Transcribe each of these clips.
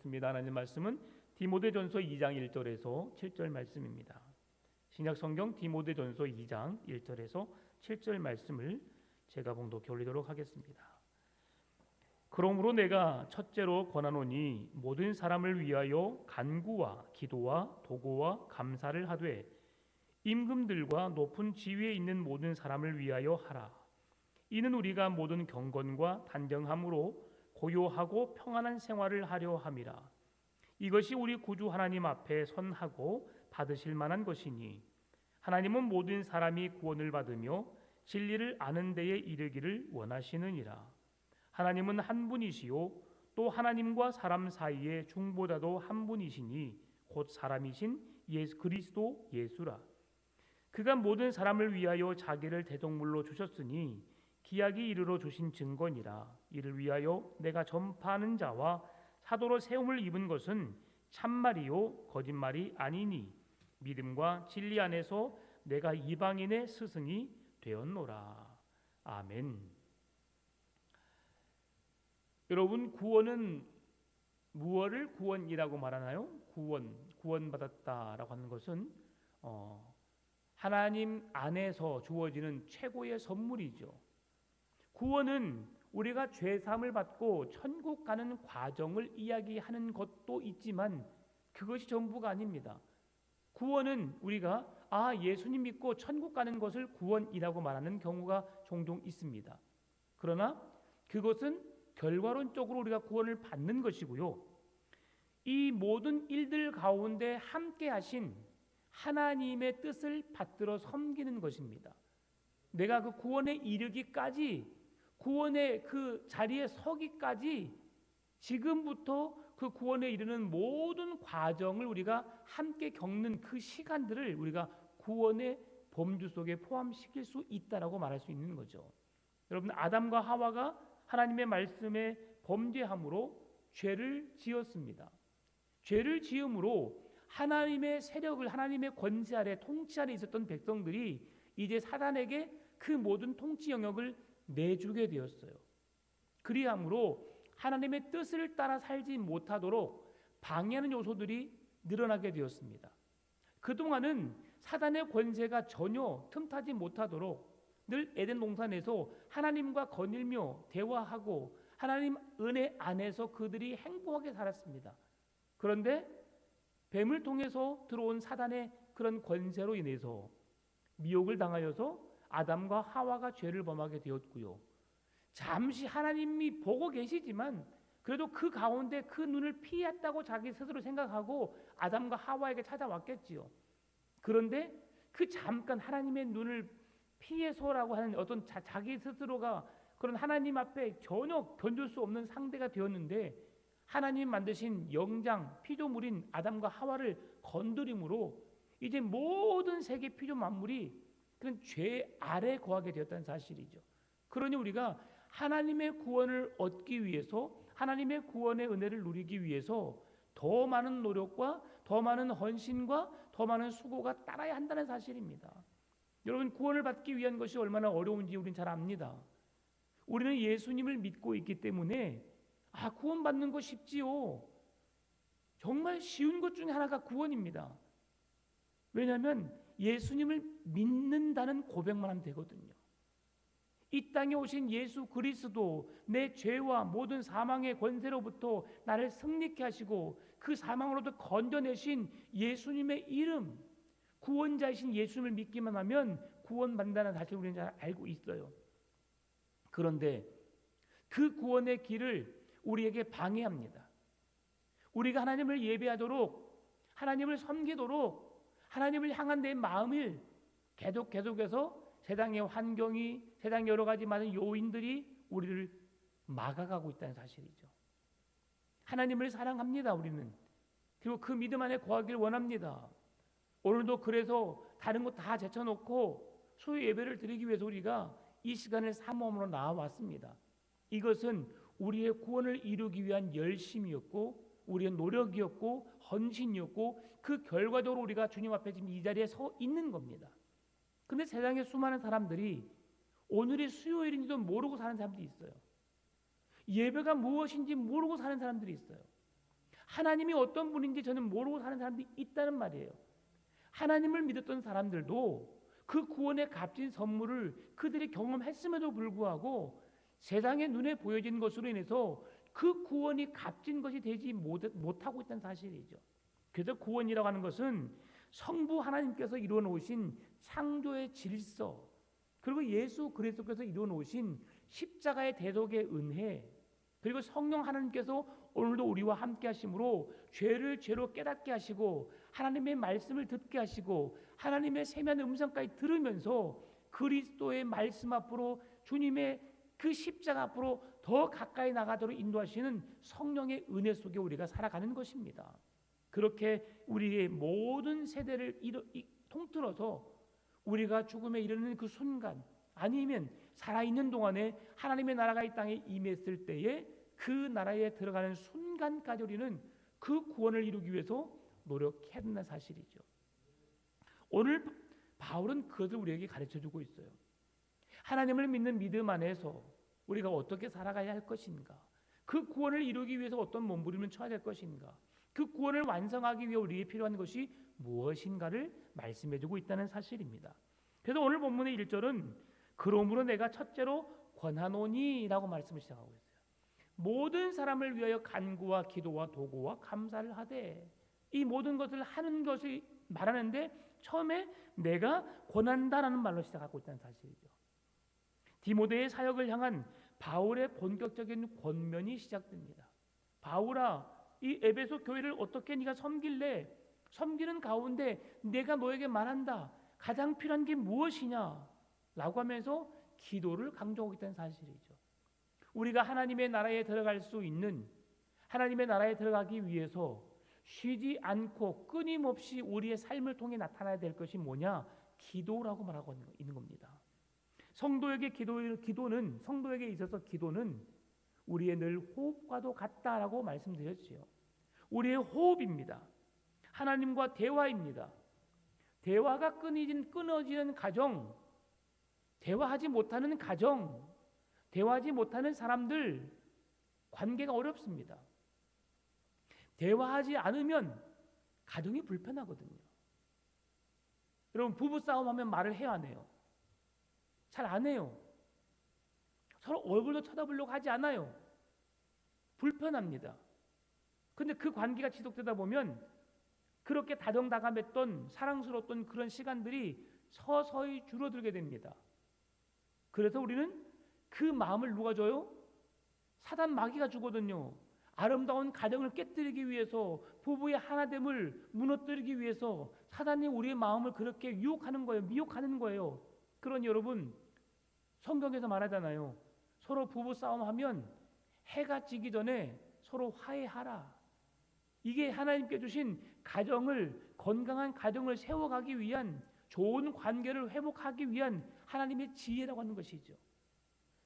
읽겠습니다. 하나님 말씀은 디모데전서 2장 1절에서 7절 말씀입니다. 신약성경 디모데전서 2장 1절에서 7절 말씀을 제가 봉독해 올리도록 하겠습니다. 그러므로 내가 첫째로 권하노니 모든 사람을 위하여 간구와 기도와 도고와 감사를 하되 임금들과 높은 지위에 있는 모든 사람을 위하여 하라. 이는 우리가 모든 경건과 단정함으로 고요하고 평안한 생활을 하려 함이라. 이것이 우리 구주 하나님 앞에 선하고 받으실 만한 것이니 하나님은 모든 사람이 구원을 받으며 진리를 아는 데에 이르기를 원하시느니라. 하나님은 한 분이시요 또 하나님과 사람 사이에 중보자도 한 분이시니 곧 사람이신 그리스도 예수라. 그가 모든 사람을 위하여 자기를 대속물로 주셨으니 기약이 이르러 주신 증거니라. 이를 위하여 내가 전파하는 자와 사도로 세움을 입은 것은 참말이요 거짓말이 아니니 믿음과 진리 안에서 내가 이방인의 스승이 되었노라. 아멘. 여러분, 구원은 무엇을 구원이라고 말하나요? 구원받았다라고 하는 것은 하나님 안에서 주어지는 최고의 선물이죠. 구원은 우리가 죄사함을 받고 천국 가는 과정을 이야기하는 것도 있지만 그것이 전부가 아닙니다. 구원은 우리가 예수님 믿고 천국 가는 것을 구원이라고 말하는 경우가 종종 있습니다. 그러나 그것은 결과론적으로 우리가 구원을 받는 것이고요. 이 모든 일들 가운데 함께 하신 하나님의 뜻을 받들어 섬기는 것입니다. 내가 그 구원에 이르기까지, 구원의 그 자리에 서기까지 지금부터 그 구원에 이르는 모든 과정을 우리가 함께 겪는 그 시간들을 우리가 구원의 범주 속에 포함시킬 수 있다라고 말할 수 있는 거죠. 여러분, 아담과 하와가 하나님의 말씀에 범죄함으로 죄를 지었습니다. 죄를 지음으로 하나님의 세력을, 하나님의 권세 아래, 통치 아래 있었던 백성들이 이제 사단에게 그 모든 통치 영역을 내주게 되었어요. 그리함으로 하나님의 뜻을 따라 살지 못하도록 방해하는 요소들이 늘어나게 되었습니다. 그동안은 사단의 권세가 전혀 틈타지 못하도록 늘 에덴 동산에서 하나님과 거닐며 대화하고 하나님 은혜 안에서 그들이 행복하게 살았습니다. 그런데 뱀을 통해서 들어온 사단의 그런 권세로 인해서 미혹을 당하여서 아담과 하와가 죄를 범하게 되었고요. 잠시 하나님이 보고 계시지만 그래도 그 가운데 그 눈을 피했다고 자기 스스로 생각하고 아담과 하와에게 찾아왔겠지요. 그런데 그 잠깐 하나님의 눈을 피해서라고 하는 어떤 자기 스스로가 그런 하나님 앞에 전혀 견딜 수 없는 상대가 되었는데 하나님 만드신 영장 피조물인 아담과 하와를 건드림으로 이제 모든 세계 피조 만물이 그런 죄 아래 거하게 되었다는 사실이죠. 그러니 우리가 하나님의 구원을 얻기 위해서, 하나님의 구원의 은혜를 누리기 위해서 더 많은 노력과 더 많은 헌신과 더 많은 수고가 따라야 한다는 사실입니다. 여러분, 구원을 받기 위한 것이 얼마나 어려운지 우리는 잘 압니다. 우리는 예수님을 믿고 있기 때문에 구원받는 거 쉽지요. 정말 쉬운 것 중에 하나가 구원입니다. 왜냐하면 예수님을 믿는다는 고백만 하면 되거든요. 이 땅에 오신 예수 그리스도, 내 죄와 모든 사망의 권세로부터 나를 승리케 하시고 그 사망으로부터 건져내신 예수님의 이름, 구원자이신 예수님을 믿기만 하면 구원받는다는 사실을 우리는 잘 알고 있어요. 그런데 그 구원의 길을 우리에게 방해합니다. 우리가 하나님을 예배하도록, 하나님을 섬기도록, 하나님을 향한 내 마음을 계속해서 세상의 환경이, 세상의 여러 가지 많은 요인들이 우리를 막아가고 있다는 사실이죠. 하나님을 사랑합니다, 우리는. 그리고 그 믿음 안에 거하길 원합니다. 오늘도 그래서 다른 거 다 제쳐놓고 소유 예배를 드리기 위해서 우리가 이 시간을 사모함으로 나와왔습니다. 이것은 우리의 구원을 이루기 위한 열심이었고 우리의 노력이었고 헌신이었고 그 결과적으로 우리가 주님 앞에 지금 이 자리에 서 있는 겁니다. 근데 세상에 수많은 사람들이 오늘이 수요일인지도 모르고 사는 사람들이 있어요. 예배가 무엇인지 모르고 사는 사람들이 있어요. 하나님이 어떤 분인지 저는 모르고 사는 사람들이 있다는 말이에요. 하나님을 믿었던 사람들도 그 구원의 값진 선물을 그들이 경험했음에도 불구하고 세상의 눈에 보여진 것으로 인해서 그 구원이 값진 것이 되지 못하고 있다는 사실이죠. 그래서 구원이라고 하는 것은 성부 하나님께서 이루어 놓으신 창조의 질서, 그리고 예수 그리스도께서 이루어 놓으신 십자가의 대속의 은혜, 그리고 성령 하나님께서 오늘도 우리와 함께 하심으로 죄를 죄로 깨닫게 하시고 하나님의 말씀을 듣게 하시고 하나님의 세미한 음성까지 들으면서 그리스도의 말씀 앞으로, 주님의 그 십자가 앞으로 더 가까이 나가도록 인도하시는 성령의 은혜 속에 우리가 살아가는 것입니다. 그렇게 우리의 모든 세대를 통틀어서 우리가 죽음에 이르는 그 순간, 아니면 살아있는 동안에 하나님의 나라가 이 땅에 임했을 때에 그 나라에 들어가는 순간까지 우리는 그 구원을 이루기 위해서 노력해야 된다는 사실이죠. 오늘 바울은 그것을 우리에게 가르쳐주고 있어요. 하나님을 믿는 믿음 안에서 우리가 어떻게 살아가야 할 것인가, 그 구원을 이루기 위해서 어떤 몸부림을 쳐야 될 것인가, 그 구원을 완성하기 위해 우리에게 필요한 것이 무엇인가를 말씀해주고 있다는 사실입니다. 그래서 오늘 본문의 1절은 그러므로 내가 첫째로 권하노니 라고 말씀을 시작하고 있어요. 모든 사람을 위하여 간구와 기도와 도구와 감사를 하되, 이 모든 것을 하는 것을 말하는데 처음에 내가 권한다라는 말로 시작하고 있다는 사실이죠. 디모데의 사역을 향한 바울의 본격적인 권면이 시작됩니다. 바울아, 이 에베소 교회를 어떻게 네가 섬길래? 섬기는 가운데 내가 너에게 말한다. 가장 필요한 게 무엇이냐? 라고 하면서 기도를 강조하고 있다는 사실이죠. 우리가 하나님의 나라에 들어갈 수 있는, 하나님의 나라에 들어가기 위해서 쉬지 않고 끊임없이 우리의 삶을 통해 나타나야 될 것이 뭐냐? 기도라고 말하고 있는 겁니다. 성도에게 기도는, 성도에게 있어서 기도는 우리의 늘 호흡과도 같다라고 말씀드렸지요. 우리의 호흡입니다. 하나님과 대화입니다. 대화가 끊어지는 가정, 대화하지 못하는 가정, 대화하지 못하는 사람들, 관계가 어렵습니다. 대화하지 않으면 가정이 불편하거든요. 여러분, 부부싸움하면 말을 해야 하네요. 잘 안 해요. 서로 얼굴도 쳐다보려고 하지 않아요. 불편합니다. 근데 그 관계가 지속되다 보면 그렇게 다정다감했던, 사랑스러웠던 그런 시간들이 서서히 줄어들게 됩니다. 그래서 우리는 그 마음을 누가 줘요? 사단 마귀가 주거든요. 아름다운 가정을 깨뜨리기 위해서, 부부의 하나됨을 무너뜨리기 위해서 사단이 우리의 마음을 그렇게 유혹하는 거예요. 미혹하는 거예요. 그러니 여러분, 성경에서 말하잖아요. 서로 부부 싸움하면 해가 지기 전에 서로 화해하라. 이게 하나님께 주신 가정을, 건강한 가정을 세워가기 위한, 좋은 관계를 회복하기 위한 하나님의 지혜라고 하는 것이죠.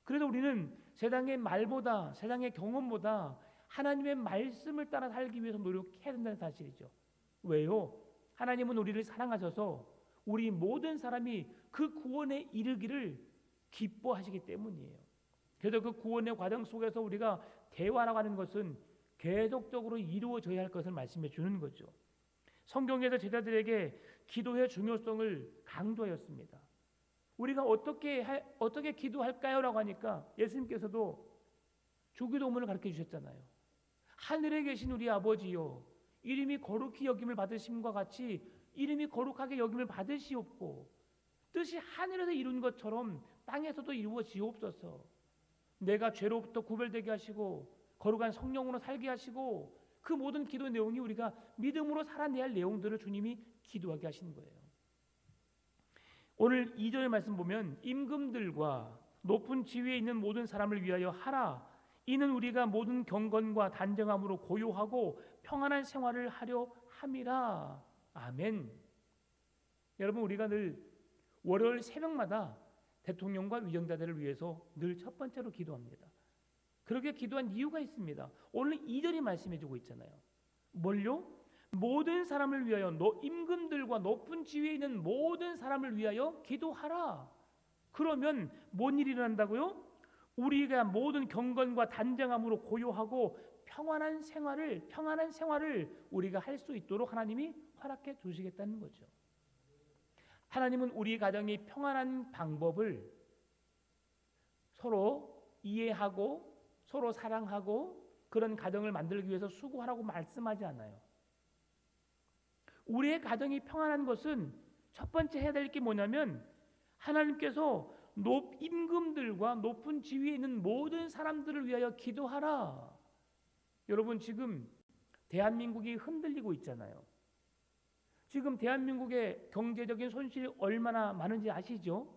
그래서 우리는 세상의 말보다, 세상의 경험보다 하나님의 말씀을 따라 살기 위해서 노력해야 된다는 사실이죠. 왜요? 하나님은 우리를 사랑하셔서 우리 모든 사람이 그 구원에 이르기를 기뻐하시기 때문이에요. 그래서 그 구원의 과정 속에서 우리가 대화라고 하는 것은 계속적으로 이루어져야 할 것을 말씀해 주는 거죠. 성경에서 제자들에게 기도의 중요성을 강조하였습니다. 우리가 어떻게 기도할까요? 라고 하니까 예수님께서도 주기도문을 가르쳐 주셨잖아요. 하늘에 계신 우리 아버지요, 이름이 거룩히 여김을 받으심과 같이 이름이 거룩하게 여김을 받으시옵고, 뜻이 하늘에서 이룬 것처럼 땅에서도 이루어지옵소서. 내가 죄로부터 구별되게 하시고 거룩한 성령으로 살게 하시고, 그 모든 기도 내용이 우리가 믿음으로 살아내야 할 내용들을 주님이 기도하게 하시는 거예요. 오늘 2절의 말씀 보면 임금들과 높은 지위에 있는 모든 사람을 위하여 하라. 이는 우리가 모든 경건과 단정함으로 고요하고 평안한 생활을 하려 함이라. 아멘. 여러분, 우리가 늘 월요일 새벽마다 대통령과 위정자들을 위해서 늘 첫 번째로 기도합니다. 그렇게 기도한 이유가 있습니다. 오늘 2절이 말씀해주고 있잖아요. 뭘요? 모든 사람을 위하여, 임금들과 높은 지위에 있는 모든 사람을 위하여 기도하라. 그러면 뭔 일이 일어난다고요? 우리가 모든 경건과 단정함으로 고요하고 평안한 생활을 우리가 할 수 있도록 하나님이 허락해 주시겠다는 거죠. 하나님은 우리 가정이 평안한 방법을 서로 이해하고 서로 사랑하고 그런 가정을 만들기 위해서 수고하라고 말씀하지 않아요. 우리의 가정이 평안한 것은 첫 번째 해야 될 게 뭐냐면 하나님께서 임금들과 높은 지위에 있는 모든 사람들을 위하여 기도하라. 여러분 지금 대한민국이 흔들리고 있잖아요. 지금 대한민국의 경제적인 손실이 얼마나 많은지 아시죠?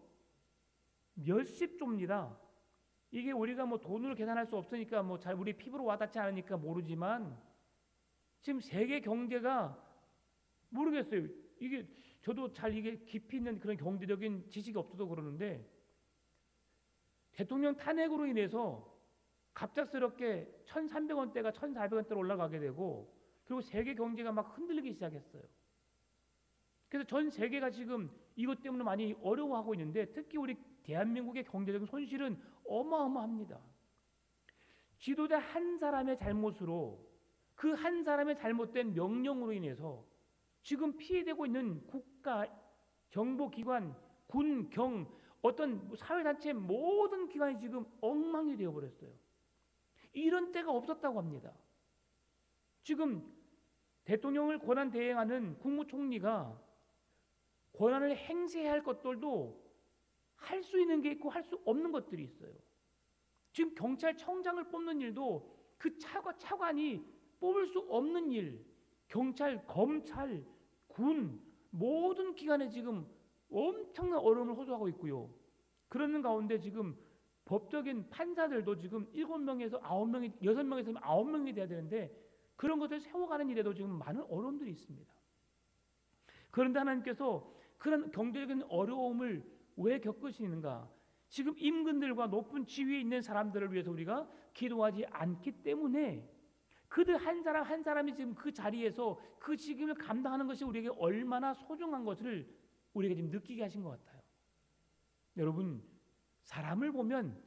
몇십 조입니다. 이게 우리가 뭐 돈으로 계산할 수 없으니까 뭐 잘 우리 피부로 와닿지 않으니까 모르지만 지금 세계 경제가 모르겠어요. 이게 저도 잘 이게 깊이 있는 그런 경제적인 지식이 없어서 그러는데 대통령 탄핵으로 인해서 갑작스럽게 1,300원대가 1,400원대로 올라가게 되고 그리고 세계 경제가 막 흔들리기 시작했어요. 그래서 전 세계가 지금 이것 때문에 많이 어려워하고 있는데 특히 우리 대한민국의 경제적인 손실은 어마어마합니다. 지도자 한 사람의 잘못으로 그 한 사람의 잘못된 명령으로 인해서 지금 피해되고 있는 국가, 정보기관, 군, 경, 어떤 사회단체 모든 기관이 지금 엉망이 되어버렸어요. 이런 때가 없었다고 합니다. 지금 대통령을 권한 대행하는 국무총리가 권한을 행사해야 할 것들도 할 수 있는 게 있고 할 수 없는 것들이 있어요. 지금 경찰청장을 뽑는 일도 그 차관이 뽑을 수 없는 일, 경찰, 검찰, 군 모든 기관에 지금 엄청난 어려움을 호소하고 있고요. 그러는 가운데 지금 법적인 판사들도 지금 7명에서 9명이 6명에서 9명이 돼야 되는데 그런 것을 세워가는 일에도 지금 많은 어려움들이 있습니다. 그런데 하나님께서 그런 경제적인 어려움을 왜 겪으시는가? 지금 임금들과 높은 지위에 있는 사람들을 위해서 우리가 기도하지 않기 때문에 그들 한 사람 한 사람이 지금 그 자리에서 그 직임을 감당하는 것이 우리에게 얼마나 소중한 것을 우리가 지금 느끼게 하신 것 같아요. 여러분 사람을 보면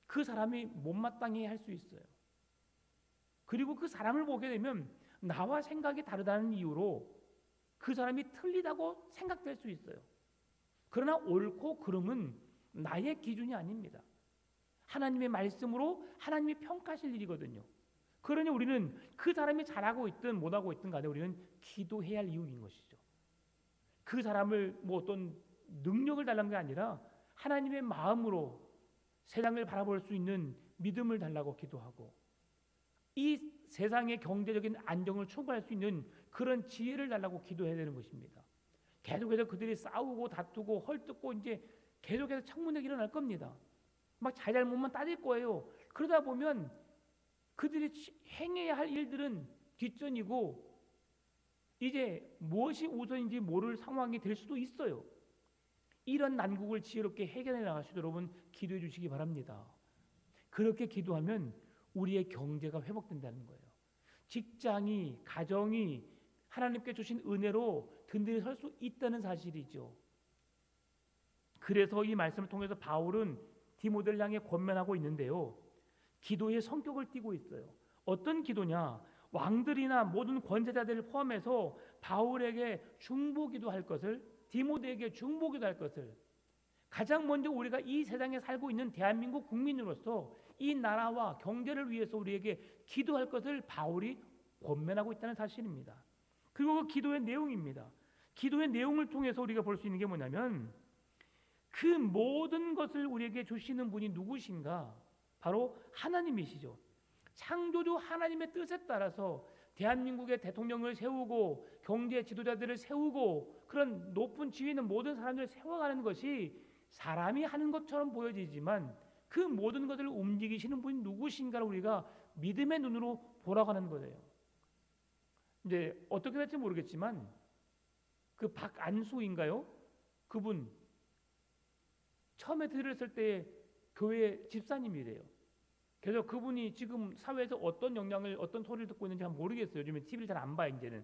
그 사람이 못마땅해 할 수 있어요. 그리고 그 사람을 보게 되면 나와 생각이 다르다는 이유로 그 사람이 틀리다고 생각될 수 있어요. 그러나 옳고 그름은 나의 기준이 아닙니다. 하나님의 말씀으로 하나님이 평가하실 일이거든요. 그러니 우리는 그 사람이 잘하고 있든 못하고 있든 간에 우리는 기도해야 할 이유인 것이죠. 그 사람을 뭐 어떤 능력을 달라는 게 아니라 하나님의 마음으로 세상을 바라볼 수 있는 믿음을 달라고 기도하고 이 세상의 경제적인 안정을 추구할 수 있는 그런 지혜를 달라고 기도해야 되는 것입니다. 계속해서 그들이 싸우고 다투고 헐뜯고 이제 계속해서 청문회가 일어날 겁니다. 막 잘잘못만 따질 거예요. 그러다 보면 그들이 행해야 할 일들은 뒷전이고 이제 무엇이 우선인지 모를 상황이 될 수도 있어요. 이런 난국을 지혜롭게 해결해 나갈 수 있도록 여러분 기도해 주시기 바랍니다. 그렇게 기도하면 우리의 경제가 회복된다는 거예요. 직장이, 가정이 하나님께 주신 은혜로 든든히 설 수 있다는 사실이죠. 그래서 이 말씀을 통해서 바울은 디모데를 향해 권면하고 있는데요. 기도의 성격을 띠고 있어요. 어떤 기도냐? 왕들이나 모든 권세자들을 포함해서 바울에게 중보기도 할 것을, 디모데에게 중보기도 할 것을, 가장 먼저 우리가 이 세상에 살고 있는 대한민국 국민으로서 이 나라와 경제를 위해서 우리에게 기도할 것을 바울이 권면하고 있다는 사실입니다. 그리고 그 기도의 내용입니다. 기도의 내용을 통해서 우리가 볼 수 있는 게 뭐냐면 그 모든 것을 우리에게 주시는 분이 누구신가? 바로 하나님이시죠. 창조주 하나님의 뜻에 따라서 대한민국의 대통령을 세우고 경제 지도자들을 세우고 그런 높은 지위 있는 모든 사람들을 세워가는 것이 사람이 하는 것처럼 보여지지만 그 모든 것을 움직이시는 분이 누구신가를 우리가 믿음의 눈으로 보라고 하는 거예요. 이제 어떻게 될지 모르겠지만 그 박안수인가요? 그분 처음에 들었을 때 교회 집사님이래요. 그래서 그분이 지금 사회에서 어떤 영향을 어떤 소리를 듣고 있는지 잘 모르겠어요. 요즘에 TV를 잘 안 봐요 이제는.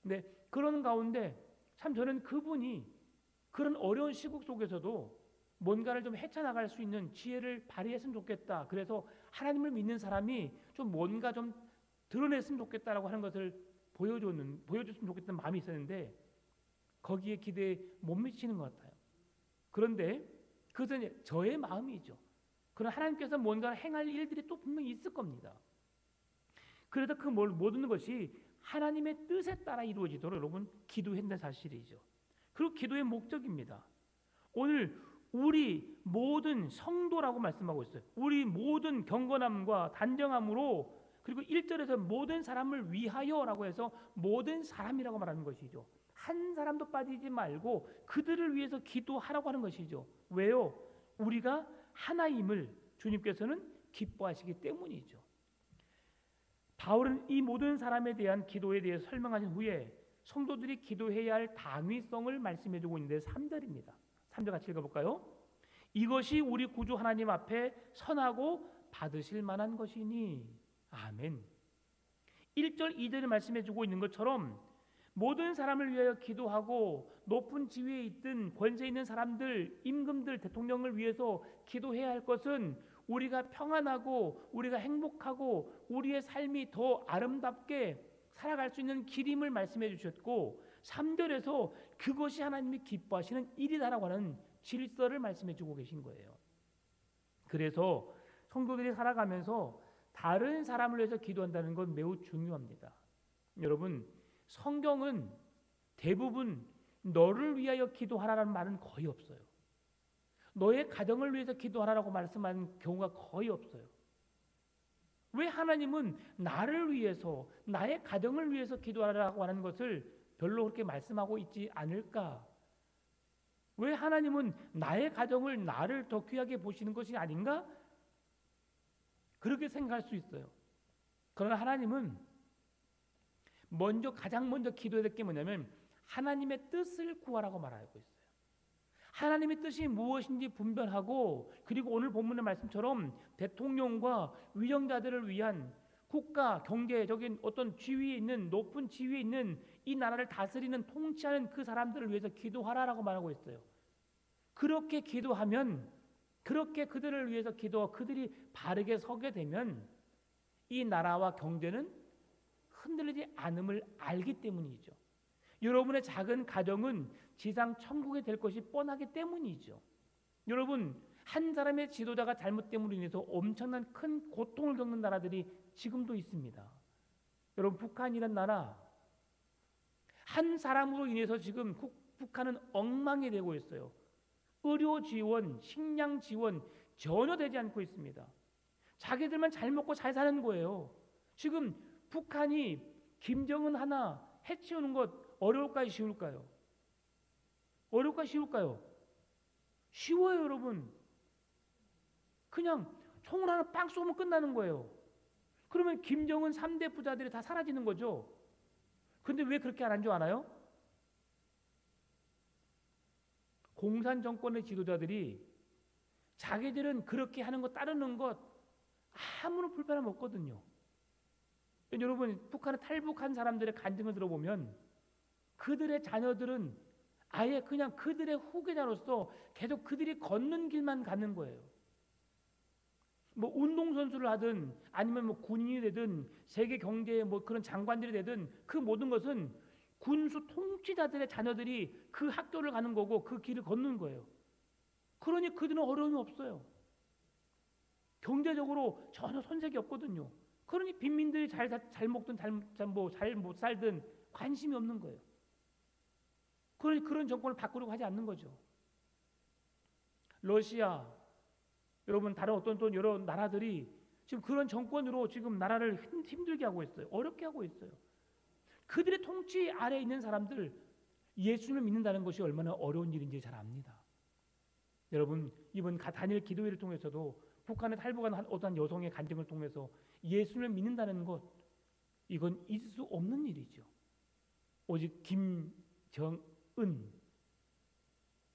근데 그런 가운데 참 저는 그분이 그런 어려운 시국 속에서도 뭔가를 좀 헤쳐나갈 수 있는 지혜를 발휘했으면 좋겠다. 그래서 하나님을 믿는 사람이 좀 뭔가 좀 드러냈으면 좋겠다라고 하는 것을 보여줬으면 좋겠다는 마음이 있었는데 거기에 기대에 못 미치는 것 같아요. 그런데 그것은 저의 마음이죠. 그러나 하나님께서 뭔가 행할 일들이 또 분명히 있을 겁니다. 그래도 그 모든 것이 하나님의 뜻에 따라 이루어지도록 여러분 기도했는 사실이죠. 그리고 기도의 목적입니다. 오늘 우리 모든 성도라고 말씀하고 있어요. 우리 모든 경건함과 단정함으로, 그리고 1절에서 모든 사람을 위하여라고 해서 모든 사람이라고 말하는 것이죠. 한 사람도 빠지지 말고 그들을 위해서 기도하라고 하는 것이죠. 왜요? 우리가 하나임을 주님께서는 기뻐하시기 때문이죠. 바울은 이 모든 사람에 대한 기도에 대해 설명하신 후에 성도들이 기도해야 할 당위성을 말씀해 주고 있는데 3절입니다. 3절 같이 읽어볼까요? 이것이 우리 구주 하나님 앞에 선하고 받으실 만한 것이니. 아멘. 1절 2절을 말씀해 주고 있는 것처럼 모든 사람을 위하여 기도하고 높은 지위에 있든 권세 있는 사람들, 임금들, 대통령을 위해서 기도해야 할 것은 우리가 평안하고 우리가 행복하고 우리의 삶이 더 아름답게 살아갈 수 있는 길임을 말씀해 주셨고 3절에서 그것이 하나님이 기뻐하시는 일이다라고 하는 질서를 말씀해 주고 계신 거예요. 그래서 성도들이 살아가면서 다른 사람을 위해서 기도한다는 건 매우 중요합니다. 여러분, 성경은 대부분 너를 위하여 기도하라는 말은 거의 없어요. 너의 가정을 위해서 기도하라고 말씀하는 경우가 거의 없어요. 왜 하나님은 나를 위해서, 나의 가정을 위해서 기도하라고 하는 것을 별로 그렇게 말씀하고 있지 않을까? 왜 하나님은 나의 가정을 나를 더 귀하게 보시는 것이 아닌가? 그렇게 생각할 수 있어요. 그러나 하나님은 가장 먼저 기도해야 될 게 뭐냐면 하나님의 뜻을 구하라고 말하고 있어요. 하나님의 뜻이 무엇인지 분별하고, 그리고 오늘 본문의 말씀처럼 대통령과 위정자들을 위한 국가, 경제적인 어떤 지위에 있는, 높은 지위에 있는 이 나라를 다스리는, 통치하는 그 사람들을 위해서 기도하라라고 말하고 있어요. 그렇게 기도하면, 그렇게 그들을 위해서 기도하고 그들이 바르게 서게 되면 이 나라와 경제는 흔들리지 않음을 알기 때문이죠. 여러분의 작은 가정은 지상 천국이 될 것이 뻔하기 때문이죠. 여러분, 한 사람의 지도자가 잘못 때문으로 인해서 엄청난 큰 고통을 겪는 나라들이 지금도 있습니다. 여러분, 북한이라는 나라, 한 사람으로 인해서 지금 북한은 엉망이 되고 있어요. 의료 지원, 식량 지원 전혀 되지 않고 있습니다. 자기들만 잘 먹고 잘 사는 거예요. 지금 북한이 김정은 하나 해치우는 것 어려울까요? 쉬울까요? 어려울까요? 쉬울까요? 쉬워요, 여러분. 그냥 총을 하나 빵 쏘면 끝나는 거예요. 그러면 김정은 3대 부자들이 다 사라지는 거죠. 근데 왜 그렇게 안 한 줄 알아요? 공산 정권의 지도자들이 자기들은 그렇게 하는 거 따르는 것 아무런 불편함 없거든요. 여러분, 북한에 탈북한 사람들의 간증을 들어보면 그들의 자녀들은 아예 그냥 그들의 후계자로서 계속 그들이 걷는 길만 가는 거예요. 뭐 운동선수를 하든 아니면 뭐 군인이 되든 세계 경제의 뭐 그런 장관들이 되든 그 모든 것은 군수 통치자들의 자녀들이 그 학교를 가는 거고 그 길을 걷는 거예요. 그러니 그들은 어려움이 없어요. 경제적으로 전혀 손색이 없거든요. 그러니 빈민들이 잘 먹든 잘 못 살든 관심이 없는 거예요. 그러니 그런 정권을 바꾸려고 하지 않는 거죠. 러시아, 여러분 다른 어떤 또 여러 나라들이 지금 그런 정권으로 지금 나라를 힘들게 하고 있어요. 어렵게 하고 있어요. 그들의 통치 아래에 있는 사람들, 예수님을 믿는다는 것이 얼마나 어려운 일인지 잘 압니다. 여러분, 이번 단일 기도회를 통해서도 북한에 탈북한 어떤 여성의 간증을 통해서 예수님을 믿는다는 것, 이건 있을 수 없는 일이죠. 오직 김정은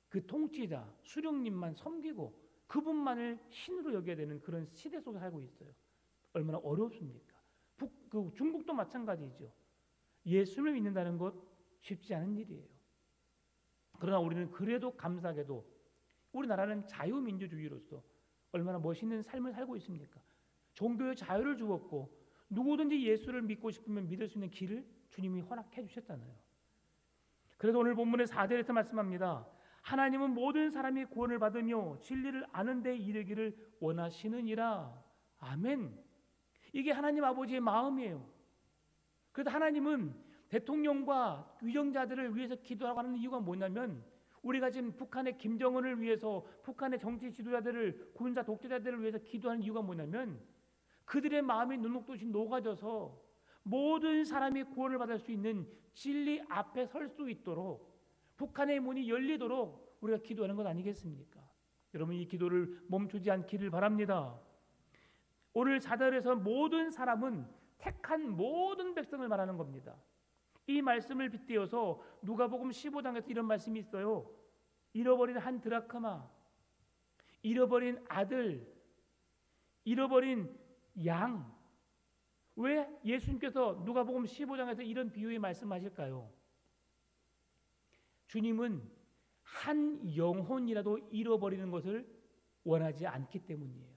그 통치자 수령님만 섬기고 그분만을 신으로 여겨야 되는 그런 시대 속에 살고 있어요. 얼마나 어렵습니까? 중국도 마찬가지죠. 예수님을 믿는다는 것 쉽지 않은 일이에요. 그러나 우리는 그래도 감사하게도 우리나라는 자유민주주의로서 얼마나 멋있는 삶을 살고 있습니까? 종교의 자유를 주었고 누구든지 예수를 믿고 싶으면 믿을 수 있는 길을 주님이 허락해 주셨잖아요. 그래서 오늘 본문의 4절에서 말씀합니다. 하나님은 모든 사람이 구원을 받으며 진리를 아는 데 이르기를 원하시느니라. 아멘. 이게 하나님 아버지의 마음이에요. 그래서 하나님은 대통령과 위정자들을 위해서 기도하고 하는 이유가 뭐냐면 우리가 지금 북한의 김정은을 위해서 북한의 정치 지도자들을 군사 독재자들을 위해서 기도하는 이유가 뭐냐면 그들의 마음이 눈녹듯이 녹아져서 모든 사람이 구원을 받을 수 있는 진리 앞에 설 수 있도록 북한의 문이 열리도록 우리가 기도하는 것 아니겠습니까? 여러분 이 기도를 멈추지 않기를 바랍니다. 오늘 4절에서 모든 사람은 택한 모든 백성을 말하는 겁니다. 이 말씀을 빗대어서 누가복음 15장에서 이런 말씀이 있어요. 잃어버린 한 드라크마, 잃어버린 아들, 잃어버린 양. 왜 예수님께서 누가복음 15장에서 이런 비유의 말씀하실까요? 주님은 한 영혼이라도 잃어버리는 것을 원하지 않기 때문이에요.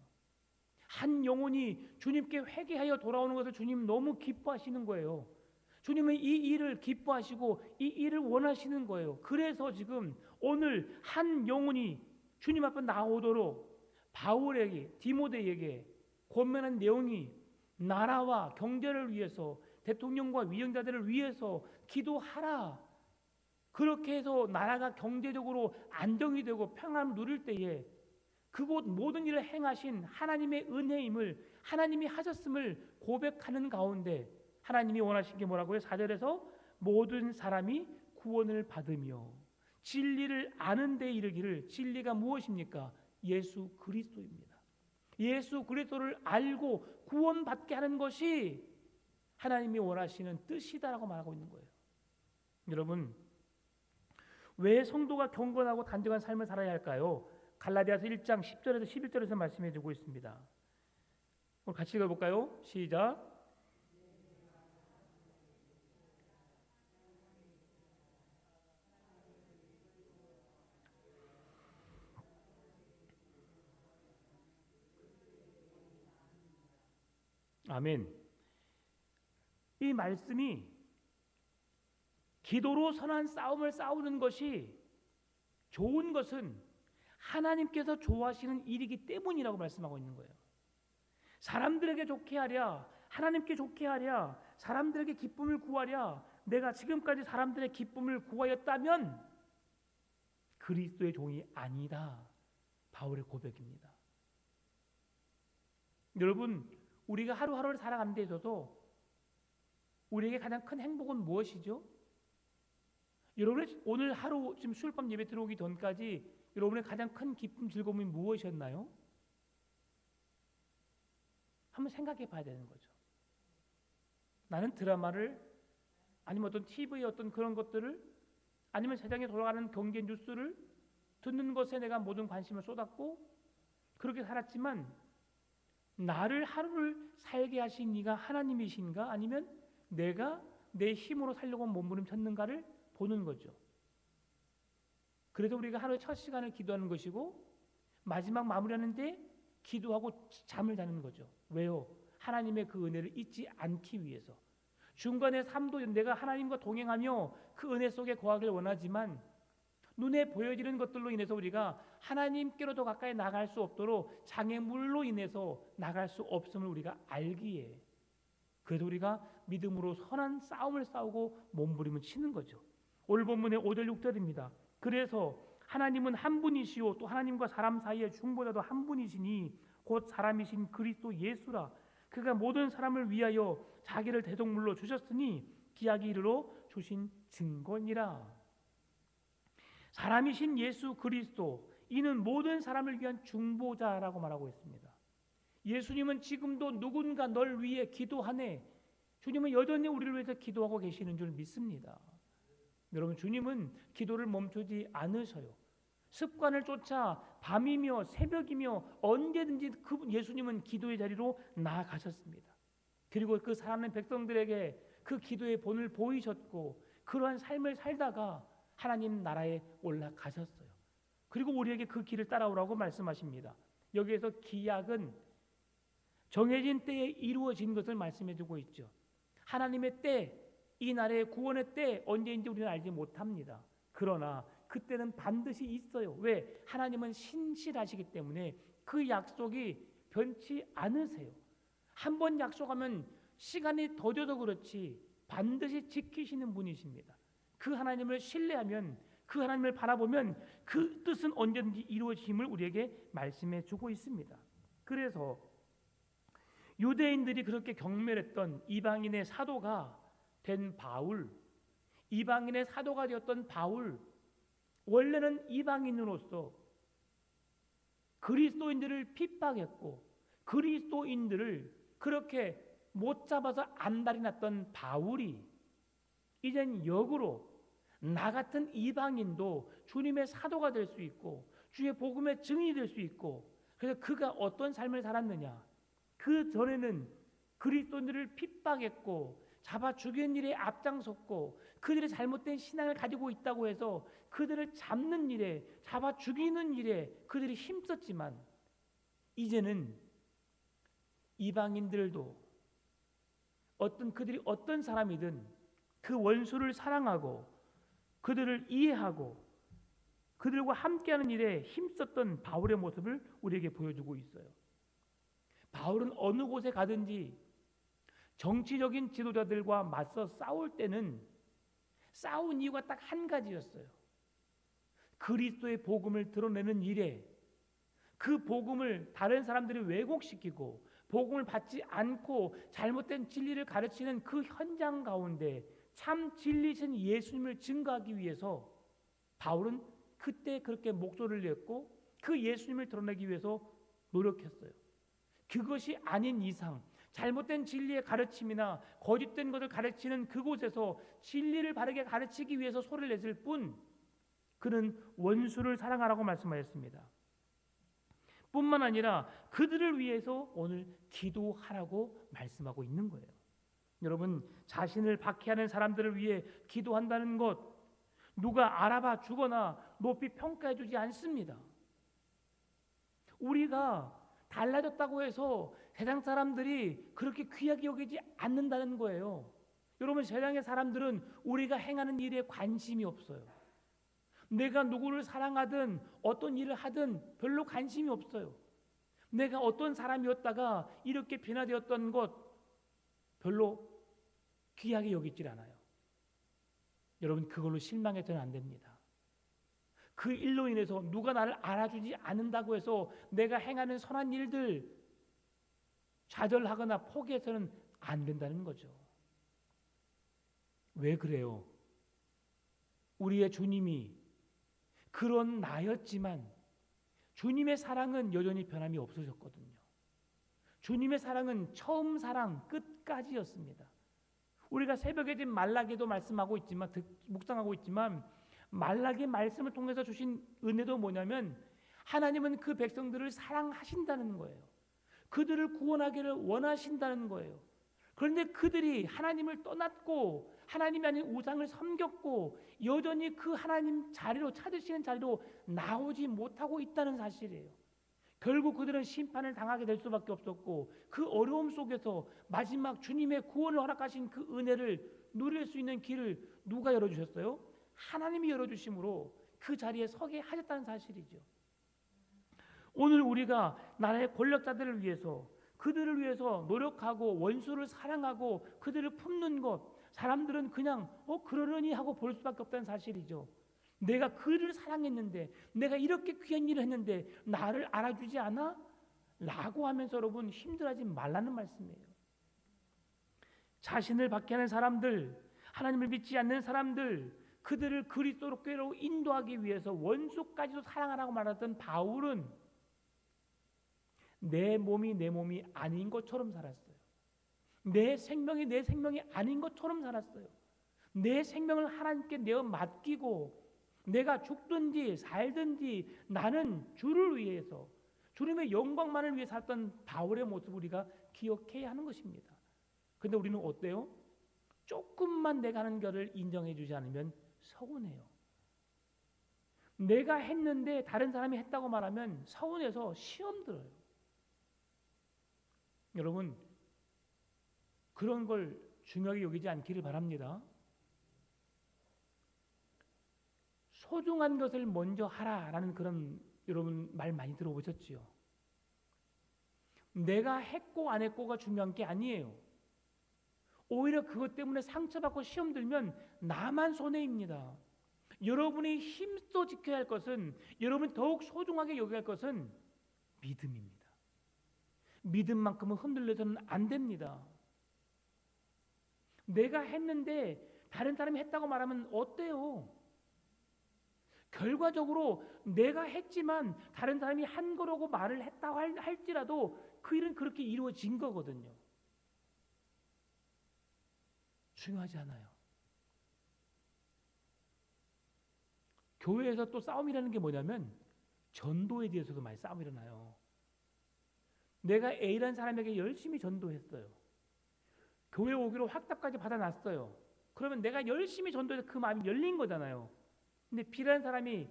한 영혼이 주님께 회개하여 돌아오는 것을 주님 너무 기뻐하시는 거예요. 주님은 이 일을 기뻐하시고 이 일을 원하시는 거예요. 그래서 지금 오늘 한 영혼이 주님 앞에 나오도록 바울에게, 디모데에게 권면한 내용이 나라와 경제를 위해서 대통령과 위정자들을 위해서 기도하라. 그렇게 해서 나라가 경제적으로 안정이 되고 평안을 누릴 때에 그곳 모든 일을 행하신 하나님의 은혜임을 하나님이 하셨음을 고백하는 가운데 하나님이 원하신 게 뭐라고요? 4절에서 모든 사람이 구원을 받으며 진리를 아는 데 이르기를. 진리가 무엇입니까? 예수 그리스도입니다. 예수 그리스도를 알고 구원받게 하는 것이 하나님이 원하시는 뜻이다라고 말하고 있는 거예요. 여러분 왜 성도가 경건하고 단정한 삶을 살아야 할까요? 갈라디아서 1장 10절에서 11절에서 말씀해 주고 있습니다. 오늘 같이 읽어볼까요? 시작. 아멘. 이 말씀이 기도로 선한 싸움을 싸우는 것이 좋은 것은 하나님께서 좋아하시는 일이기 때문이라고 말씀하고 있는 거예요. 사람들에게 좋게 하랴, 하나님께 좋게 하랴, 사람들에게 기쁨을 구하랴, 내가 지금까지 사람들의 기쁨을 구하였다면 그리스도의 종이 아니다. 바울의 고백입니다. 여러분 우리가 하루하루를 살아가는 데 있어서 우리에게 가장 큰 행복은 무엇이죠? 여러분의 오늘 하루 지금 수요일밤 예배 들어오기 전까지 여러분의 가장 큰 기쁨, 즐거움이 무엇이었나요? 한번 생각해 봐야 되는 거죠. 나는 드라마를 아니면 어떤 TV의 어떤 그런 것들을 아니면 세상에 돌아가는 경제 뉴스를 듣는 것에 내가 모든 관심을 쏟았고 그렇게 살았지만 나를 하루를 살게 하신 이가 하나님이신가 아니면 내가 내 힘으로 살려고 몸부림쳤는가를 보는 거죠. 그래서 우리가 하루에 첫 시간을 기도하는 것이고 마지막 마무리하는데 기도하고 잠을 자는 거죠. 왜요? 하나님의 그 은혜를 잊지 않기 위해서. 중간의 삶도 내가 하나님과 동행하며 그 은혜 속에 거하길 원하지만 눈에 보여지는 것들로 인해서 우리가 하나님께로 더 가까이 나갈 수 없도록 장애물로 인해서 나갈 수 없음을 우리가 알기에 그래서 우리가 믿음으로 선한 싸움을 싸우고 몸부림을 치는 거죠. 오늘 본문의 5절 6절입니다. 그래서 하나님은 한 분이시요 또 하나님과 사람 사이의 중보자도 한 분이시니 곧 사람이신 그리스도 예수라. 그가 모든 사람을 위하여 자기를 대속물로 주셨으니 기약이 이르러 주신 증거니라. 사람이신 예수 그리스도 이는 모든 사람을 위한 중보자라고 말하고 있습니다. 예수님은 지금도 누군가 널 위해 기도하네. 주님은 여전히 우리를 위해서 기도하고 계시는 줄 믿습니다. 여러분 주님은 기도를 멈추지 않으셔요. 습관을 쫓아 밤이며 새벽이며 언제든지 그 예수님은 기도의 자리로 나아가셨습니다. 그리고 그 사랑하는 백성들에게 그 기도의 본을 보이셨고 그러한 삶을 살다가 하나님 나라에 올라가셨어요. 그리고 우리에게 그 길을 따라오라고 말씀하십니다. 여기에서 기약은 정해진 때에 이루어진 것을 말씀해주고 있죠. 하나님의 때, 이 나라의 구원의 때 언제인지 우리는 알지 못합니다. 그러나 그때는 반드시 있어요. 왜? 하나님은 신실하시기 때문에 그 약속이 변치 않으세요. 한 번 약속하면 시간이 더뎌도 그렇지 반드시 지키시는 분이십니다. 그 하나님을 신뢰하면, 그 하나님을 바라보면 그 뜻은 언제든지 이루어짐을 우리에게 말씀해 주고 있습니다. 그래서 유대인들이 그렇게 경멸했던 이방인의 사도가 된 바울, 이방인의 사도가 되었던 바울, 원래는 이방인으로서 그리스도인들을 핍박했고 그리스도인들을 그렇게 못 잡아서 안달이 났던 바울이 이젠 역으로 나 같은 이방인도 주님의 사도가 될 수 있고 주의 복음의 증인이 될 수 있고, 그래서 그가 어떤 삶을 살았느냐, 그 전에는 그리스도인들을 핍박했고 잡아 죽이는 일에 앞장섰고 그들의 잘못된 신앙을 가지고 있다고 해서 그들을 잡는 일에, 잡아 죽이는 일에 그들이 힘썼지만 이제는 이방인들도 그들이 어떤 사람이든 그 원수를 사랑하고 그들을 이해하고 그들과 함께하는 일에 힘썼던 바울의 모습을 우리에게 보여주고 있어요. 바울은 어느 곳에 가든지 정치적인 지도자들과 맞서 싸울 때는 싸운 이유가 딱 한 가지였어요. 그리스도의 복음을 드러내는 일에 그 복음을 다른 사람들이 왜곡시키고 복음을 받지 않고 잘못된 진리를 가르치는 그 현장 가운데 참 진리신 예수님을 증거하기 위해서 바울은 그때 그렇게 목소리를 냈고 그 예수님을 드러내기 위해서 노력했어요. 그것이 아닌 이상 잘못된 진리의 가르침이나 거짓된 것을 가르치는 그곳에서 진리를 바르게 가르치기 위해서 소리를 냈을 뿐 그는 원수를 사랑하라고 말씀하셨습니다. 뿐만 아니라 그들을 위해서 오늘 기도하라고 말씀하고 있는 거예요. 여러분, 자신을 박해하는 사람들을 위해 기도한다는 것 누가 알아봐 주거나 높이 평가해 주지 않습니다. 우리가 달라졌다고 해서 세상 사람들이 그렇게 귀하게 여기지 않는다는 거예요. 여러분, 세상의 사람들은 우리가 행하는 일에 관심이 없어요. 내가 누구를 사랑하든 어떤 일을 하든 별로 관심이 없어요. 내가 어떤 사람이었다가 이렇게 변화되었던 것 별로 귀하게 여기질 않아요. 여러분, 그걸로 실망해서는 안 됩니다. 그 일로 인해서 누가 나를 알아주지 않는다고 해서 내가 행하는 선한 일들 좌절하거나 포기해서는 안 된다는 거죠. 왜 그래요? 우리의 주님이 그런 나였지만 주님의 사랑은 여전히 변함이 없으셨거든요. 주님의 사랑은 처음 사랑 끝까지였습니다. 우리가 새벽에 지금 말라기도 말씀하고 있지만 묵상하고 있지만 말라기 말씀을 통해서 주신 은혜도 뭐냐면 하나님은 그 백성들을 사랑하신다는 거예요. 그들을 구원하기를 원하신다는 거예요. 그런데 그들이 하나님을 떠났고 하나님이 아닌 우상을 섬겼고 여전히 그 하나님 자리로 찾으시는 자리로 나오지 못하고 있다는 사실이에요. 결국 그들은 심판을 당하게 될 수밖에 없었고 그 어려움 속에서 마지막 주님의 구원을 허락하신 그 은혜를 누릴 수 있는 길을 누가 열어주셨어요? 하나님이 열어주심으로 그 자리에 서게 하셨다는 사실이죠. 오늘 우리가 나라의 권력자들을 위해서 그들을 위해서 노력하고 원수를 사랑하고 그들을 품는 것, 사람들은 그냥 그러려니 하고 볼 수밖에 없다는 사실이죠. 내가 그를 사랑했는데 내가 이렇게 귀한 일을 했는데 나를 알아주지 않아? 라고 하면서 여러분 힘들어하지 말라는 말씀이에요. 자신을 박해하는 사람들, 하나님을 믿지 않는 사람들, 그들을 그리스도로 인도하기 위해서 원수까지도 사랑하라고 말했던 바울은 내 몸이 내 몸이 아닌 것처럼 살았어요. 내 생명이 내 생명이 아닌 것처럼 살았어요. 내 생명을 하나님께 내어 맡기고 내가 죽든지 살든지 나는 주를 위해서 주님의 영광만을 위해 살았던 바울의 모습을 우리가 기억해야 하는 것입니다. 그런데 우리는 어때요? 조금만 내가 하는 것을 인정해 주지 않으면 서운해요. 내가 했는데 다른 사람이 했다고 말하면 서운해서 시험 들어요. 여러분, 그런 걸 중요하게 여기지 않기를 바랍니다. 소중한 것을 먼저 하라라는 그런 여러분 말 많이 들어보셨지요? 내가 했고 안 했고가 중요한 게 아니에요. 오히려 그것 때문에 상처받고 시험 들면 나만 손해입니다. 여러분이 힘써 지켜야 할 것은, 여러분이 더욱 소중하게 여겨야 할 것은 믿음입니다. 믿음만큼은 흔들려서는 안 됩니다. 내가 했는데 다른 사람이 했다고 말하면 어때요? 결과적으로 내가 했지만 다른 사람이 한 거라고 말을 했다고 할지라도 그 일은 그렇게 이루어진 거거든요. 중요하지 않아요. 교회에서 또 싸움이라는 게 뭐냐면 전도에 대해서도 많이 싸움이 일어나요. 내가 A라는 사람에게 열심히 전도했어요. 교회 오기로 확답까지 받아놨어요. 그러면 내가 열심히 전도해서 그 마음이 열린 거잖아요. 근데 B라는 사람이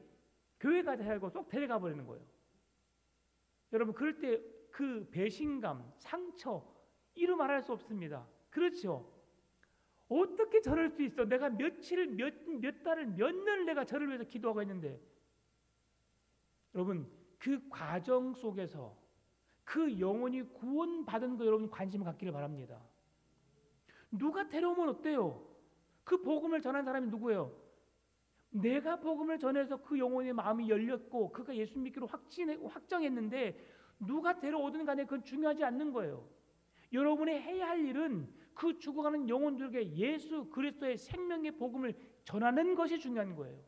교회 가자 하고 쏙 데려가 버리는 거예요. 여러분, 그럴 때 그 배신감, 상처 이루 말할 수 없습니다. 그렇죠? 어떻게 저럴 수 있어? 내가 며칠, 몇 달을, 몇 년을 내가 저를 위해서 기도하고 있는데. 여러분, 그 과정 속에서 그 영혼이 구원받은 거 여러분 관심 갖기를 바랍니다. 누가 데려오면 어때요? 그 복음을 전한 사람이 누구예요? 내가 복음을 전해서 그 영혼의 마음이 열렸고 그가 예수 믿기로 확정했는데 누가 데려오든 간에 그건 중요하지 않는 거예요. 여러분이 해야 할 일은 그 죽어가는 영혼들에게 예수 그리스도의 생명의 복음을 전하는 것이 중요한 거예요.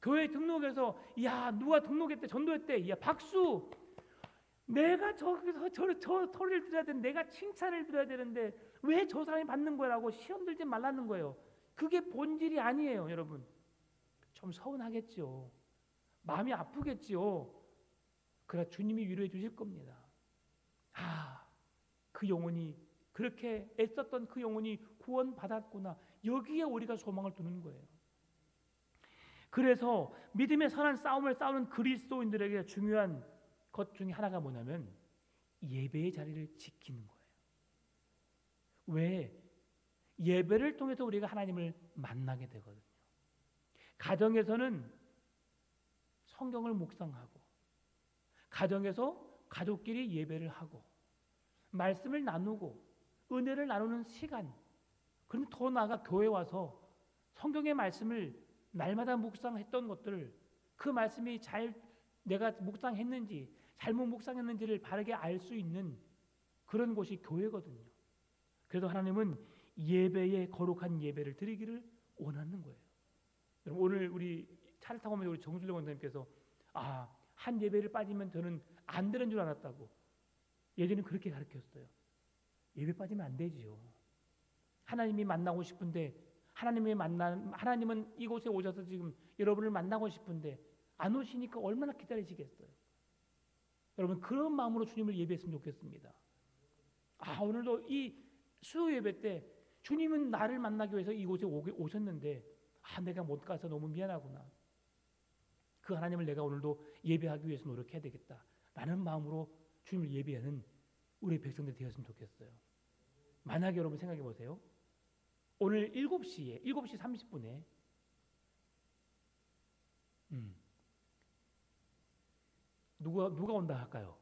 교회 등록해서 야 누가 등록했대 전도했대 야 박수. 내가 저기서 저 소리를 들어야 되는데 내가 칭찬을 들어야 되는데 왜 저 사람이 받는 거라고 시험 들지 말라는 거예요. 그게 본질이 아니에요. 여러분 좀 서운하겠죠. 마음이 아프겠죠. 그러나 주님이 위로해 주실 겁니다. 그 영혼이 그렇게 애썼던 그 영혼이 구원받았구나. 여기에 우리가 소망을 두는 거예요. 그래서 믿음의 선한 싸움을 싸우는 그리스도인들에게 중요한 것 중에 하나가 뭐냐면 예배의 자리를 지키는 거예요. 왜? 예배를 통해서 우리가 하나님을 만나게 되거든요. 가정에서는 성경을 묵상하고 가정에서 가족끼리 예배를 하고 말씀을 나누고 은혜를 나누는 시간, 그런데 더 나아가 교회 와서 성경의 말씀을 날마다 묵상했던 것들, 그 말씀이 잘 내가 묵상했는지 잘못 묵상했는지를 바르게 알 수 있는 그런 곳이 교회거든요. 그래서 하나님은 예배에 거룩한 예배를 드리기를 원하는 거예요. 여러분 오늘 우리 차를 타고 오면서 우리 정순령 원장님께서 한 예배를 빠지면 저는 안 되는 줄 알았다고 예전에 그렇게 가르쳤어요. 예배 빠지면 안 되지요. 하나님이 만나고 싶은데 하나님은 이곳에 오셔서 지금 여러분을 만나고 싶은데 안 오시니까 얼마나 기다리시겠어요. 여러분 그런 마음으로 주님을 예배했으면 좋겠습니다. 오늘도 이 수요 예배 때 주님은 나를 만나기 위해서 이곳에 오셨는데 내가 못 가서 너무 미안하구나. 그 하나님을 내가 오늘도 예배하기 위해서 노력해야 되겠다 라는 마음으로 주님을 예배하는 우리 백성들이 되었으면 좋겠어요. 만약에 여러분 생각해 보세요. 오늘 7시 30분에 누가 온다 할까요?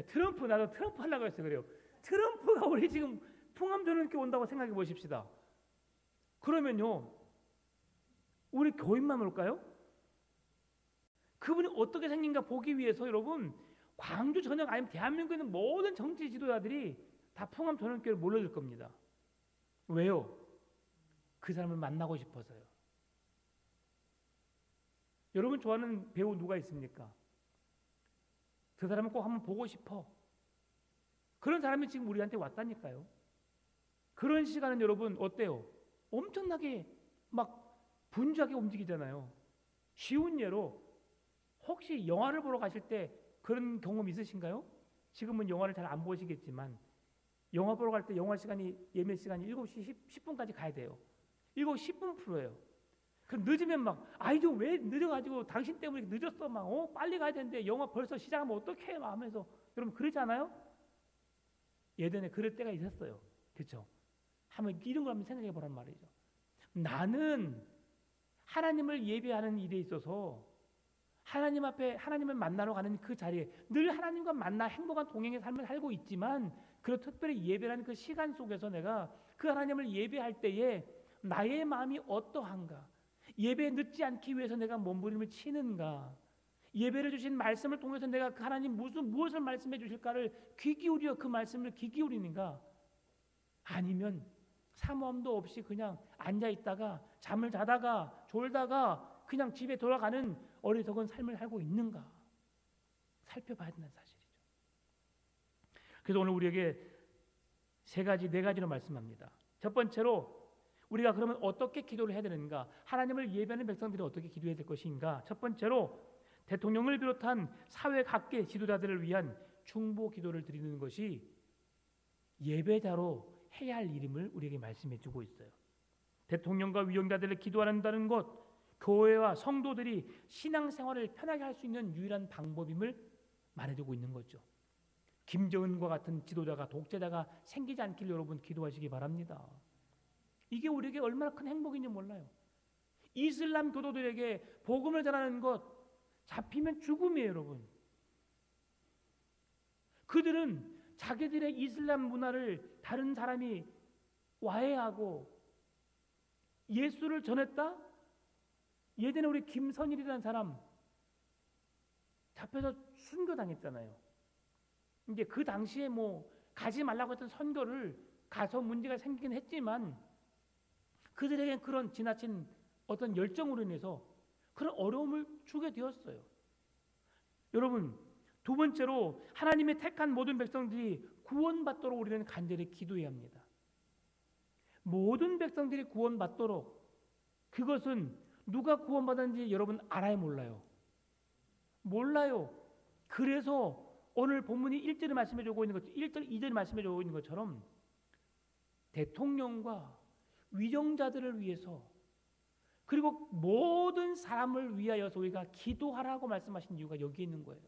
트럼프, 나도 트럼프 하려고 했어요. 그래요. 트럼프가 우리 지금 풍암전원께 온다고 생각해 보십시다. 그러면요 우리 교인만 올까요? 그분이 어떻게 생긴가 보기 위해서 여러분 광주 전역 아니면 대한민국에 있는 모든 정치 지도자들이 다 풍암 전원교회를 몰려들 겁니다. 왜요? 그 사람을 만나고 싶어서요. 여러분 좋아하는 배우 누가 있습니까? 그 사람을 꼭 한번 보고 싶어. 그런 사람이 지금 우리한테 왔다니까요. 그런 시간은 여러분 어때요? 엄청나게 막 분주하게 움직이잖아요. 쉬운 예로 혹시 영화를 보러 가실 때 그런 경험 있으신가요? 지금은 영화를 잘 안 보시겠지만 영화 보러 갈 때 영화 시간이 예매 시간이 7시 10분까지 가야 돼요. 이거 10분 프로예요. 그럼 늦으면 막 아이도 왜 늦어가지고 당신 때문에 늦었어 막 빨리 가야 되는데 영화 벌써 시작하면 어떡해 막 하면서 여러분 그러잖아요. 예전에 그럴 때가 있었어요. 그렇죠? 한번 이런 걸 한번 생각해 보란 말이죠. 나는 하나님을 예배하는 일에 있어서 하나님 앞에 하나님을 만나러 가는 그 자리에 늘 하나님과 만나 행복한 동행의 삶을 살고 있지만 그 특별히 예배라는 그 시간 속에서 내가 그 하나님을 예배할 때에 나의 마음이 어떠한가? 예배에 늦지 않기 위해서 내가 몸부림을 치는가? 예배를 주신 말씀을 통해서 내가 그 하나님 무엇을 말씀해 주실까를 귀 기울여 그 말씀을 귀 기울이는가? 아니면 사모함도 없이 그냥 앉아 있다가 잠을 자다가 졸다가 그냥 집에 돌아가는 어리석은 삶을 살고 있는가? 살펴봐야 된다는 사실이죠. 그래서 오늘 우리에게 네 가지로 말씀합니다. 첫 번째로 우리가 그러면 어떻게 기도를 해야 되는가? 하나님을 예배하는 백성들이 어떻게 기도해야 될 것인가? 첫 번째로 대통령을 비롯한 사회 각계 지도자들을 위한 중보 기도를 드리는 것이 예배자로 해야 할 일임을 우리에게 말씀해 주고 있어요. 대통령과 위원자들을 기도한다는 것, 교회와 성도들이 신앙생활을 편하게 할 수 있는 유일한 방법임을 말해주고 있는 거죠. 김정은과 같은 지도자가 독재자가 생기지 않길 여러분 기도하시기 바랍니다. 이게 우리에게 얼마나 큰 행복인지 몰라요. 이슬람 교도들에게 복음을 전하는 것 잡히면 죽음이에요, 여러분. 그들은 자기들의 이슬람 문화를 다른 사람이 와해하고 예수를 전했다? 예전에 우리 김선일이라는 사람 잡혀서 순교당했잖아요. 이제 그 당시에 가지 말라고 했던 선교를 가서 문제가 생기긴 했지만 그들에겐 그런 지나친 어떤 열정으로 인해서 그런 어려움을 주게 되었어요. 여러분, 두 번째로 하나님의 택한 모든 백성들이 구원받도록 우리는 간절히 기도해야 합니다. 모든 백성들이 구원받도록 그것은 누가 구원받았는지 여러분 알아요, 몰라요? 몰라요. 그래서 오늘 본문이 1절에 말씀해 주고 있는 것, 1절, 2절에 말씀해 주고 있는 것처럼 대통령과 위정자들을 위해서 그리고 모든 사람을 위하여서 우리가 기도하라고 말씀하신 이유가 여기에 있는 거예요.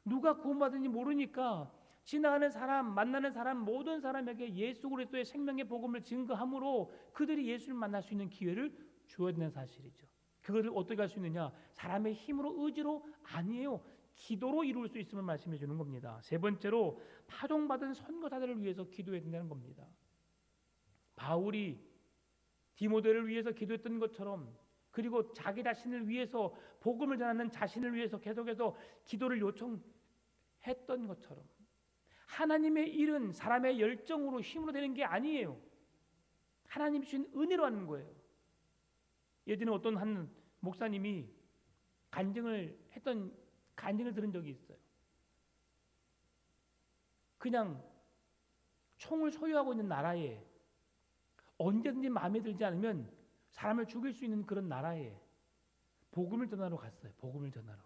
누가 구원받은지 모르니까 지나가는 사람, 만나는 사람, 모든 사람에게 예수 그리스도의 생명의 복음을 증거함으로 그들이 예수를 만날 수 있는 기회를 줘야 되는 사실이죠. 그것을 어떻게 할 수 있느냐? 사람의 힘으로 의지로 아니에요. 기도로 이룰 수 있음을 말씀해 주는 겁니다. 세 번째로 파송받은 선교사들을 위해서 기도해야 된다는 겁니다. 바울이 디모데를 위해서 기도했던 것처럼 그리고 자기 자신을 위해서 복음을 전하는 자신을 위해서 계속해서 기도를 요청했던 것처럼 하나님의 일은 사람의 열정으로 힘으로 되는 게 아니에요. 하나님 주신 은혜로 하는 거예요. 예전에 어떤 한 목사님이 간증을 들은 적이 있어요. 그냥 총을 소유하고 있는 나라에 언제든지 마음에 들지 않으면 사람을 죽일 수 있는 그런 나라에 복음을 전하러 갔어요. 복음을 전하러.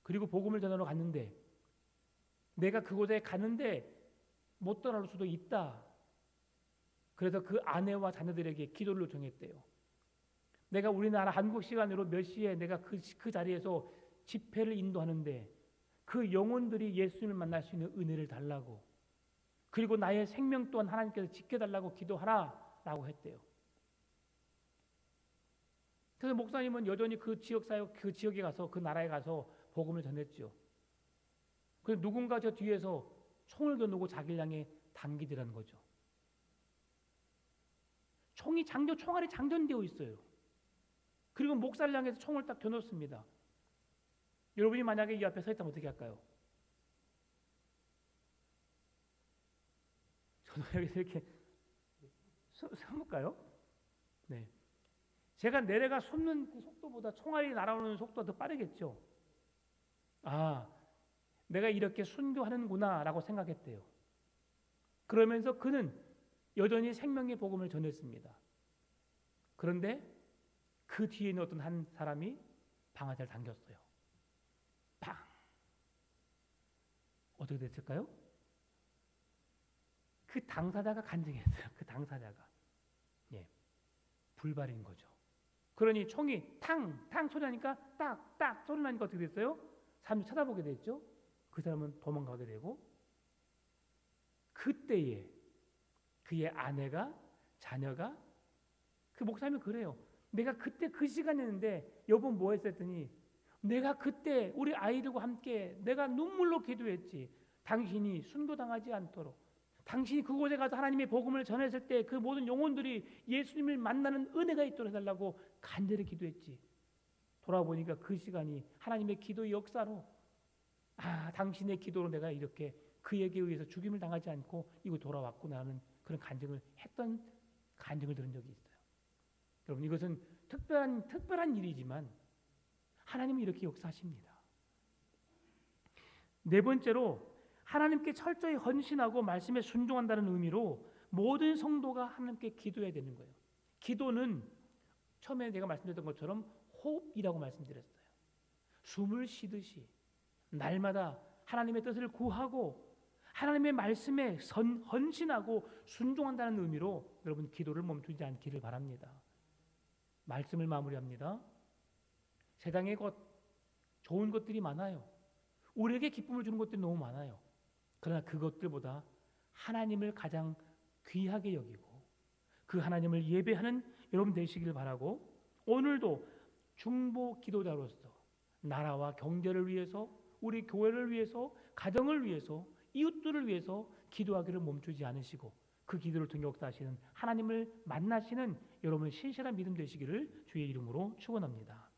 그리고 복음을 전하러 갔는데 내가 그곳에 갔는데 못 떠날 수도 있다. 그래서 그 아내와 자녀들에게 기도를 요청했대요. 내가 우리나라 한국 시간으로 몇 시에 내가 그 자리에서 집회를 인도하는데 그 영혼들이 예수님을 만날 수 있는 은혜를 달라고 그리고 나의 생명 또한 하나님께서 지켜달라고 기도하라라고 했대요. 그래서 목사님은 여전히 그 지역에 가서 그 나라에 가서 복음을 전했죠. 그래서 누군가 저 뒤에서 총을 겨누고 자기를 향해 당기더라는 거죠. 총알이 장전되어 있어요. 그리고 목사를 향해서 총을 딱 겨눴습니다. 여러분이 만약에 이 앞에 서 있다면 어떻게 할까요? 저도 여기서 이렇게 숨을까요? 네. 제가 내려가 숨는 그 속도보다 총알이 날아오는 속도가 더 빠르겠죠. 내가 이렇게 순교하는구나 라고 생각했대요. 그러면서 그는 여전히 생명의 복음을 전했습니다. 그런데 그 뒤에 있는 어떤 한 사람이 방아쇠를 당겼어요. 팡! 어떻게 됐을까요? 그 당사자가 간증했어요. 그 당사자가. 예. 불발인 거죠. 그러니 총이 탕탕 소리 나니까 딱딱 소리 나니까 어떻게 됐어요? 사람이 쳐다보게 됐죠. 그 사람은 도망가게 되고, 그때에 그의 아내가, 자녀가, 그 목사님이 그래요. 내가 그때 그 시간이었는데 여보 뭐 했었더니, 내가 그때 우리 아이들과 함께 내가 눈물로 기도했지. 당신이 순교당하지 않도록, 당신이 그곳에 가서 하나님의 복음을 전했을 때 그 모든 영혼들이 예수님을 만나는 은혜가 있도록 해달라고 간절히 기도했지. 돌아보니까 그 시간이 하나님의 기도의 역사로, 당신의 기도로 내가 이렇게 그에게 의해서 죽임을 당하지 않고 이거 돌아왔구나는 그런 간증을 들은 적이 있어요. 여러분, 이것은 특별한 일이지만 하나님은 이렇게 역사하십니다. 네 번째로, 하나님께 철저히 헌신하고 말씀에 순종한다는 의미로 모든 성도가 하나님께 기도해야 되는 거예요. 기도는 처음에 내가 말씀드렸던 것처럼 호흡이라고 말씀드렸어요. 숨을 쉬듯이 날마다 하나님의 뜻을 구하고 하나님의 말씀에 헌신하고 순종한다는 의미로 여러분 기도를 멈추지 않기를 바랍니다. 말씀을 마무리합니다. 세상에 좋은 것들이 많아요. 우리에게 기쁨을 주는 것들이 너무 많아요. 그러나 그것들보다 하나님을 가장 귀하게 여기고 그 하나님을 예배하는 여러분 되시길 바라고, 오늘도 중보 기도자로서 나라와 경제를 위해서, 우리 교회를 위해서, 가정을 위해서, 이웃들을 위해서 기도하기를 멈추지 않으시고 그 기도를 통해 역사하시는 하나님을 만나시는 여러분의 신실한 믿음 되시기를 주의 이름으로 축원합니다.